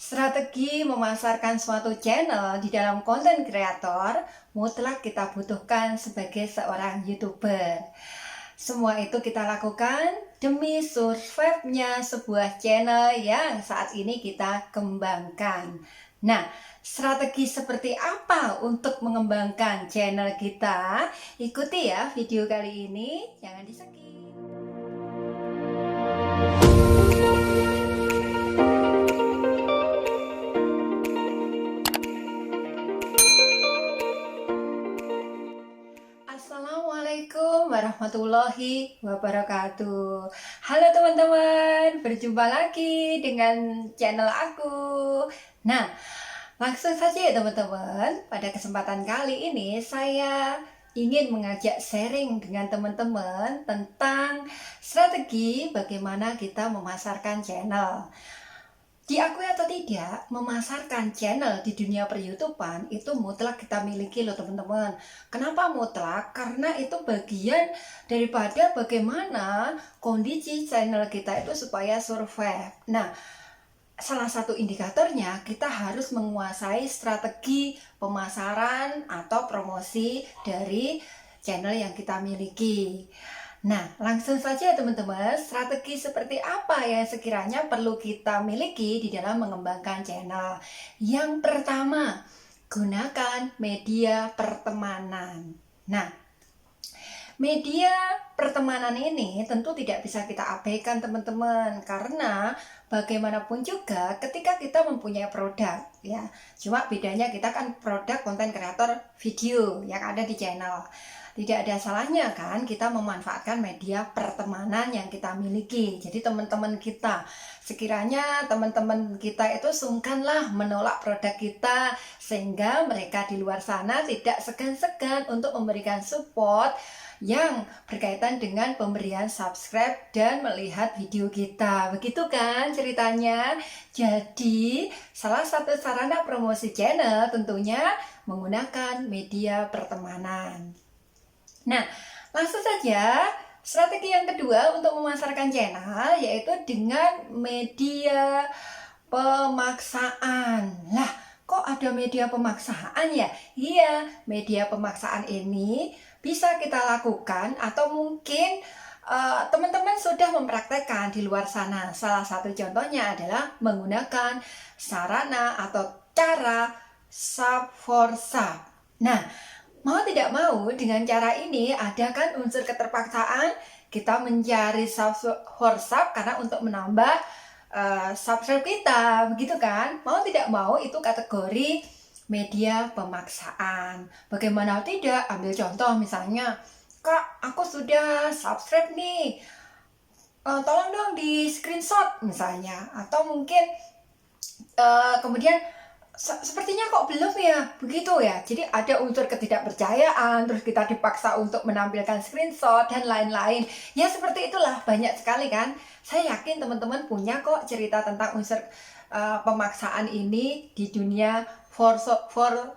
Strategi memasarkan suatu channel di dalam konten kreator mutlak kita butuhkan sebagai seorang YouTuber. Semua itu kita lakukan demi survive-nya sebuah channel yang saat ini kita kembangkan. Nah, strategi seperti apa untuk mengembangkan channel kita? Ikuti ya video kali ini, jangan di-skip. Assalamualaikum warahmatullahi wabarakatuh. Halo teman-teman, berjumpa lagi dengan channel aku. Nah, langsung saja ya teman-teman. Pada kesempatan kali ini saya ingin mengajak sharing dengan teman-teman tentang strategi bagaimana kita memasarkan channel. Diakui atau tidak, memasarkan channel di dunia per-YouTubean itu mutlak kita miliki loh teman-teman. Kenapa mutlak? Karena itu bagian daripada bagaimana kondisi channel kita itu supaya survive. Nah, salah satu indikatornya kita harus menguasai strategi pemasaran atau promosi dari channel yang kita miliki. Nah, langsung saja teman-teman, strategi seperti apa yang sekiranya perlu kita miliki di dalam mengembangkan channel. Yang pertama, gunakan media pertemanan. Nah, media pertemanan ini tentu tidak bisa kita abaikan teman-teman, karena bagaimanapun juga ketika kita mempunyai produk ya, cuma bedanya kita kan produk konten kreator video yang ada di channel. Tidak ada salahnya kan kita memanfaatkan media pertemanan yang kita miliki. Jadi teman-teman kita, sekiranya teman-teman kita itu sungkanlah menolak produk kita, sehingga mereka di luar sana tidak segan-segan untuk memberikan support yang berkaitan dengan pemberian subscribe dan melihat video kita. Begitu kan ceritanya? Jadi salah satu sarana promosi channel tentunya menggunakan media pertemanan. Nah, langsung saja strategi yang kedua untuk memasarkan channel yaitu dengan media pemaksaan. Lah, kok ada media pemaksaan ya? Iya, media pemaksaan ini bisa kita lakukan atau mungkin teman-teman sudah mempraktekkan di luar sana. Salah satu contohnya adalah menggunakan sarana atau cara sub for sub. Nah, mau tidak mau dengan cara ini ada kan unsur keterpaksaan kita mencari sub for sub karena untuk menambah subscribe kita, begitu kan? Mau tidak mau itu kategori media pemaksaan. Bagaimana tidak? Ambil contoh misalnya, Kak, aku sudah subscribe nih, tolong dong di screenshot misalnya, atau mungkin kemudian sepertinya kok belum ya, begitu ya. Jadi ada unsur ketidakpercayaan, terus kita dipaksa untuk menampilkan screenshot dan lain-lain. Ya seperti itulah, banyak sekali kan. Saya yakin teman-teman punya kok cerita tentang unsur pemaksaan ini di dunia sub for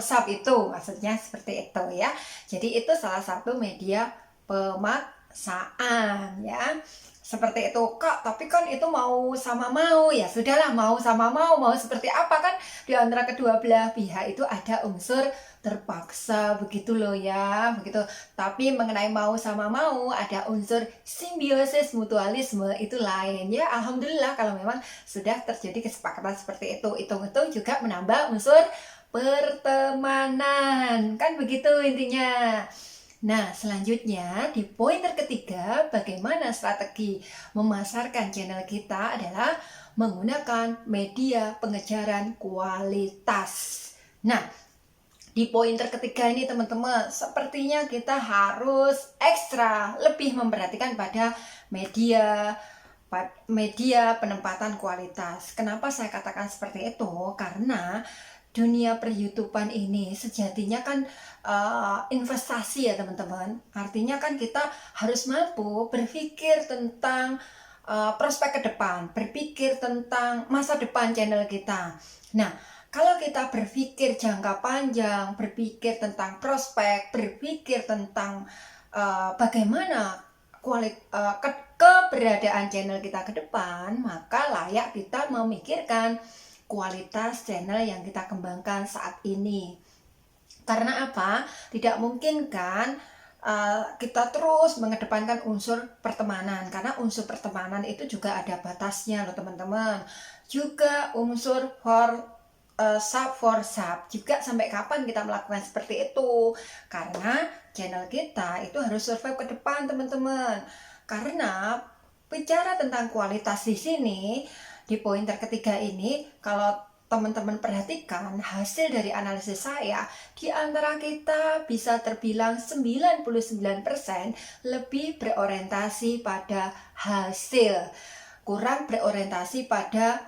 sub itu, maksudnya seperti itu ya. Jadi itu salah satu media pemaksaan ya. Seperti itu, Kak, tapi kan itu mau sama mau, ya sudahlah, mau sama mau seperti apa kan, di antara kedua belah pihak itu ada unsur terpaksa, begitu loh ya, begitu. Tapi mengenai mau sama mau ada unsur simbiosis mutualisme itu lain ya. Alhamdulillah kalau memang sudah terjadi kesepakatan seperti itu. Itu juga menambah unsur pertemanan, kan begitu intinya. Nah, selanjutnya di pointer ketiga, bagaimana strategi memasarkan channel kita adalah menggunakan media pengejaran kualitas. Nah, di pointer ketiga ini teman-teman, sepertinya kita harus ekstra lebih memperhatikan pada media penempatan kualitas. Kenapa saya katakan seperti itu? Karena dunia per-YouTubean ini sejatinya kan investasi ya teman-teman. Artinya kan kita harus mampu berpikir tentang prospek ke depan, berpikir tentang masa depan channel kita. Nah, kalau kita berpikir jangka panjang, berpikir tentang prospek, berpikir tentang bagaimana keberadaan channel kita ke depan, maka layak kita memikirkan kualitas channel yang kita kembangkan saat ini. Karena apa? Tidak mungkin kan kita terus mengedepankan unsur pertemanan, karena unsur pertemanan itu juga ada batasnya loh teman-teman. Juga unsur for sub juga, sampai kapan kita melakukan seperti itu? Karena channel kita itu harus survive ke depan teman-teman. Karena bicara tentang kualitas di sini, di pointer ketiga ini, kalau teman-teman perhatikan hasil dari analisis saya, di antara kita bisa terbilang 99% lebih berorientasi pada hasil, kurang berorientasi pada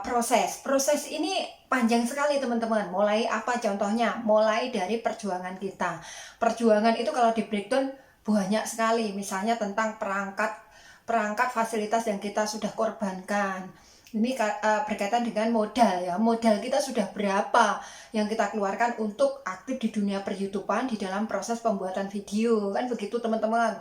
proses. Proses ini panjang sekali teman-teman. Mulai apa contohnya? Mulai dari perjuangan kita. Perjuangan itu kalau di breakdown banyak sekali, misalnya tentang perangkat fasilitas yang kita sudah korbankan. Ini berkaitan dengan modal ya. Modal kita sudah berapa yang kita keluarkan untuk aktif di dunia per-YouTubean di dalam proses pembuatan video. Kan begitu teman-teman.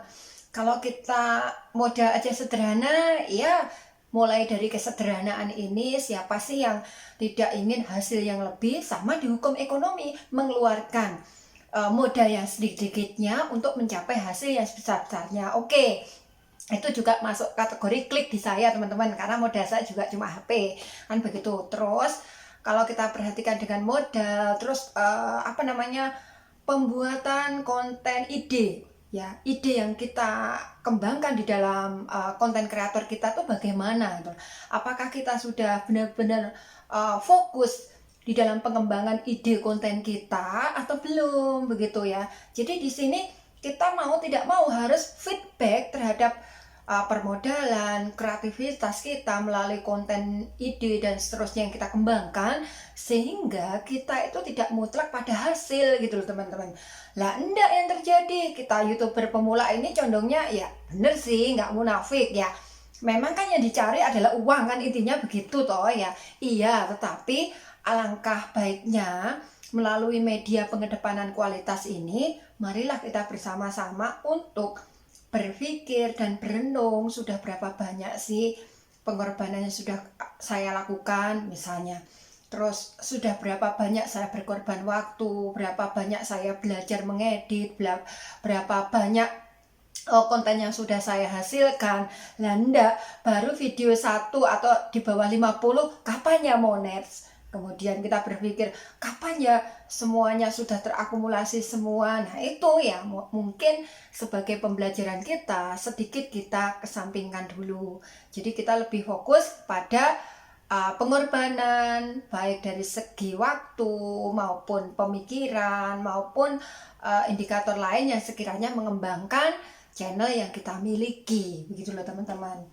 Kalau kita modal aja sederhana, ya mulai dari kesederhanaan ini, siapa sih yang tidak ingin hasil yang lebih? Sama di hukum ekonomi, mengeluarkan modal yang sedikit-sedikitnya untuk mencapai hasil yang sebesar-besarnya. Oke. Itu juga masuk kategori klik di saya teman-teman, karena modal saya juga cuma HP kan begitu. Terus kalau kita perhatikan dengan modal, terus pembuatan konten ide ya, ide yang kita kembangkan di dalam konten kreator kita tuh bagaimana gitu. Apakah kita sudah benar-benar fokus di dalam pengembangan ide konten kita atau belum begitu ya. Jadi di sini kita mau tidak mau harus feedback terhadap permodalan, kreativitas kita melalui konten, ide, dan seterusnya yang kita kembangkan, sehingga kita itu tidak mutlak pada hasil gitu loh teman-teman. Lah enggak yang terjadi, kita YouTuber pemula ini condongnya ya bener sih, nggak munafik ya. Memang kan yang dicari adalah uang kan, intinya begitu toh ya. Iya, tetapi alangkah baiknya melalui media pengedepanan kualitas ini, marilah kita bersama-sama untuk berpikir dan berenung, sudah berapa banyak sih pengorbanan yang sudah saya lakukan misalnya. Terus sudah berapa banyak saya berkorban waktu, berapa banyak saya belajar mengedit, berapa banyak konten yang sudah saya hasilkan. Lah enggak, baru video 1 atau di bawah 50, kapan ya monet? Kemudian kita berpikir, kapan ya semuanya sudah terakumulasi semua? Nah itu ya mungkin sebagai pembelajaran kita, sedikit kita kesampingkan dulu. Jadi kita lebih fokus pada pengorbanan, baik dari segi waktu, maupun pemikiran, maupun indikator lain yang sekiranya mengembangkan channel yang kita miliki. Begitu loh teman-teman.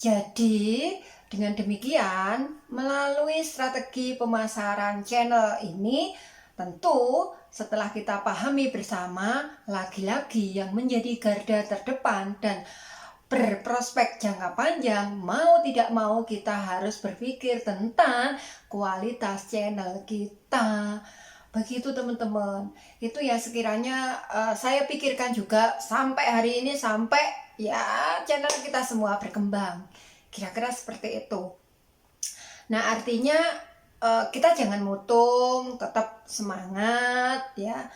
Jadi dengan demikian, melalui strategi pemasaran channel ini, tentu setelah kita pahami bersama, lagi-lagi yang menjadi garda terdepan dan berprospek jangka panjang, mau tidak mau kita harus berpikir tentang kualitas channel kita. Begitu teman-teman. Itu ya sekiranya saya pikirkan juga sampai hari ini, sampai ya channel kita semua berkembang. Kira-kira seperti itu. Nah artinya kita jangan mutung, tetap semangat ya.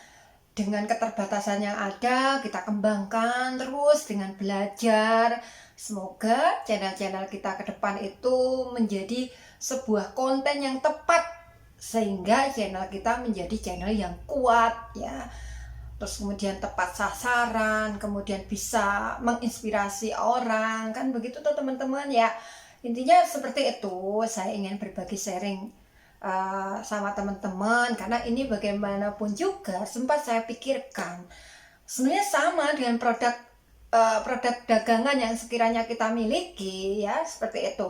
Dengan keterbatasan yang ada, kita kembangkan terus dengan belajar. Semoga channel-channel kita ke depan itu menjadi sebuah konten yang tepat, sehingga channel kita menjadi channel yang kuat ya. Terus kemudian tepat sasaran, kemudian bisa menginspirasi orang, kan begitu tuh teman-teman ya. Intinya seperti itu, saya ingin berbagi sharing sama teman-teman, karena ini bagaimanapun juga sempat saya pikirkan. Sebenarnya sama dengan produk dagangan yang sekiranya kita miliki ya, seperti itu.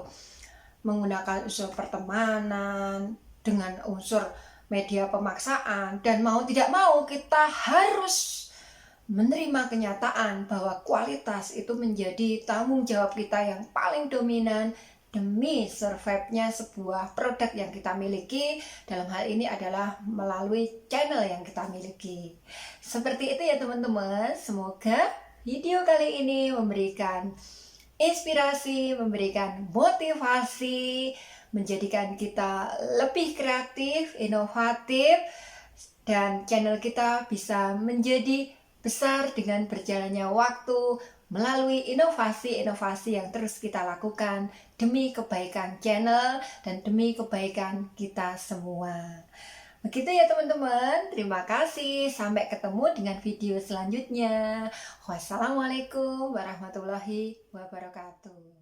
Menggunakan unsur pertemanan, dengan unsur media pemaksaan, dan mau tidak mau kita harus menerima kenyataan bahwa kualitas itu menjadi tanggung jawab kita yang paling dominan demi survive-nya sebuah produk yang kita miliki. Dalam hal ini adalah melalui channel yang kita miliki. Seperti itu ya teman-teman. Semoga video kali ini memberikan inspirasi, memberikan motivasi, menjadikan kita lebih kreatif, inovatif, dan channel kita bisa menjadi besar dengan berjalannya waktu melalui inovasi-inovasi yang terus kita lakukan demi kebaikan channel dan demi kebaikan kita semua. Begitu ya teman-teman, terima kasih. Sampai ketemu dengan video selanjutnya. Wassalamualaikum warahmatullahi wabarakatuh.